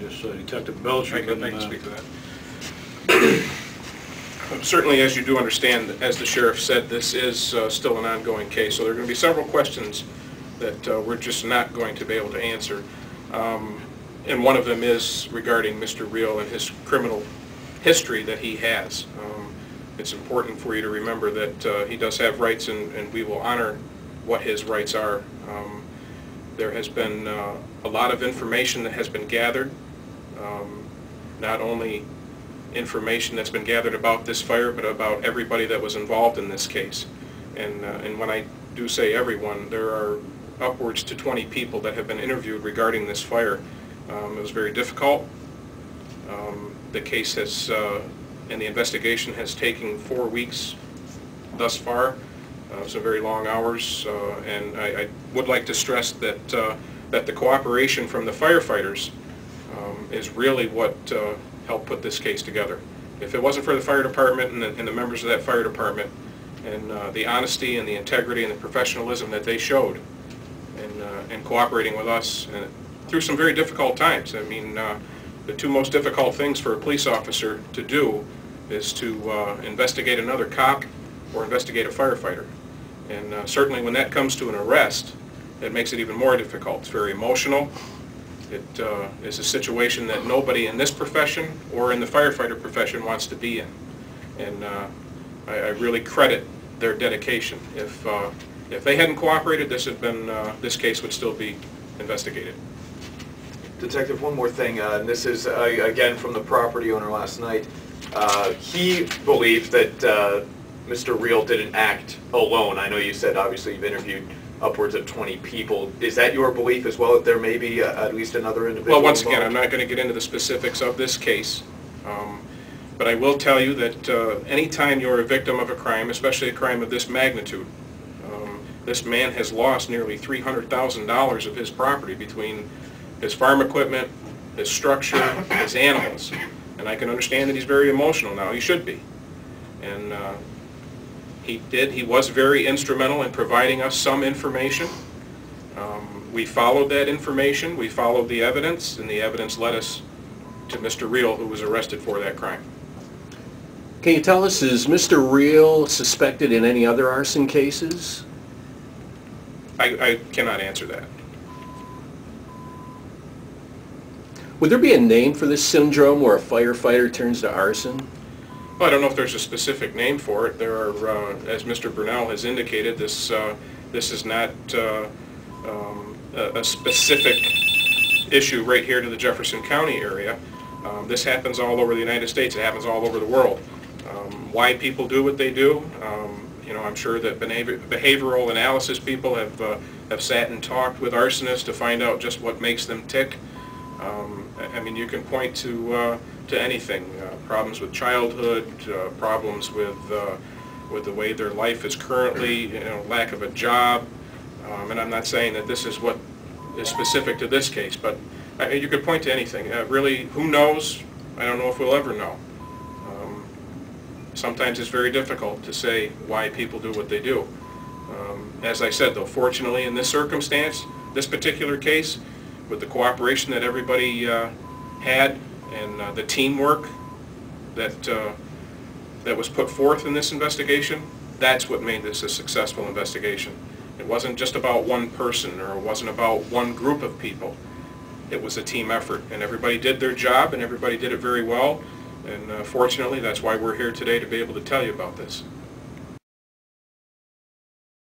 Yes, Detective Belcher. I can speak to that. Certainly, as you do understand, as the sheriff said, this is still an ongoing case, so there are going to be several questions that we're just not going to be able to answer. And one of them is regarding Mr. Reel and his criminal history that he has. It's important for you to remember that he does have rights, and we will honor what his rights are. There has been a lot of information that has been gathered, not only information that's been gathered about this fire, but about everybody that was involved in this case. And when I do say everyone, there are upwards to 20 people that have been interviewed regarding this fire. It was very difficult. The case has, and the investigation has taken 4 weeks thus far. Some very long hours, and I would like to stress that that the cooperation from the firefighters is really what helped put this case together. If it wasn't for the fire department and the members of that fire department and the honesty and the integrity and the professionalism that they showed in cooperating with us and through some very difficult times. I mean, the two most difficult things for a police officer to do is to investigate another cop or investigate a firefighter. And certainly when that comes to an arrest, it makes it even more difficult. It's very emotional. It is a situation that nobody in this profession or in the firefighter profession wants to be in. And I really credit their dedication. If they hadn't cooperated, this case would still be investigated. Detective, one more thing, and this is again from the property owner last night. He believed that Mr. Reel didn't act alone. I know you said obviously you've interviewed upwards of 20 people. Is that your belief as well, that there may be at least another individual? Well, once again, I'm not going to get into the specifics of this case, but I will tell you that anytime you're a victim of a crime, especially a crime of this magnitude, this man has lost nearly $300,000 of his property between his farm equipment, his structure, his animals. And I can understand that he's very emotional now. He should be. And he was very instrumental in providing us some information. We followed that information, we followed the evidence, and the evidence led us to Mr. Reel, who was arrested for that crime. Can you tell us, is Mr. Reel suspected in any other arson cases? I cannot answer that. Would there be a name for this syndrome where a firefighter turns to arson? Well, I don't know if there's a specific name for it. There are, as Mr. Burnell has indicated, this is not a specific issue right here to the Jefferson County area. This happens all over the United States. It happens all over the world. Why people do what they do, you know, I'm sure that behavioral analysis people have sat and talked with arsonists to find out just what makes them tick. I mean, you can point to anything, problems with childhood, problems with the way their life is currently, you know, lack of a job, and I'm not saying that this is what is specific to this case, but you could point to anything. Really, who knows? I don't know if we'll ever know. Sometimes it's very difficult to say why people do what they do. As I said, though, fortunately in this circumstance, this particular case, with the cooperation that everybody had and the teamwork that was put forth in this investigation, that's what made this a successful investigation. It wasn't just about one person, or it wasn't about one group of people. It was a team effort, and everybody did their job, and everybody did it very well, and fortunately that's why we're here today, to be able to tell you about this.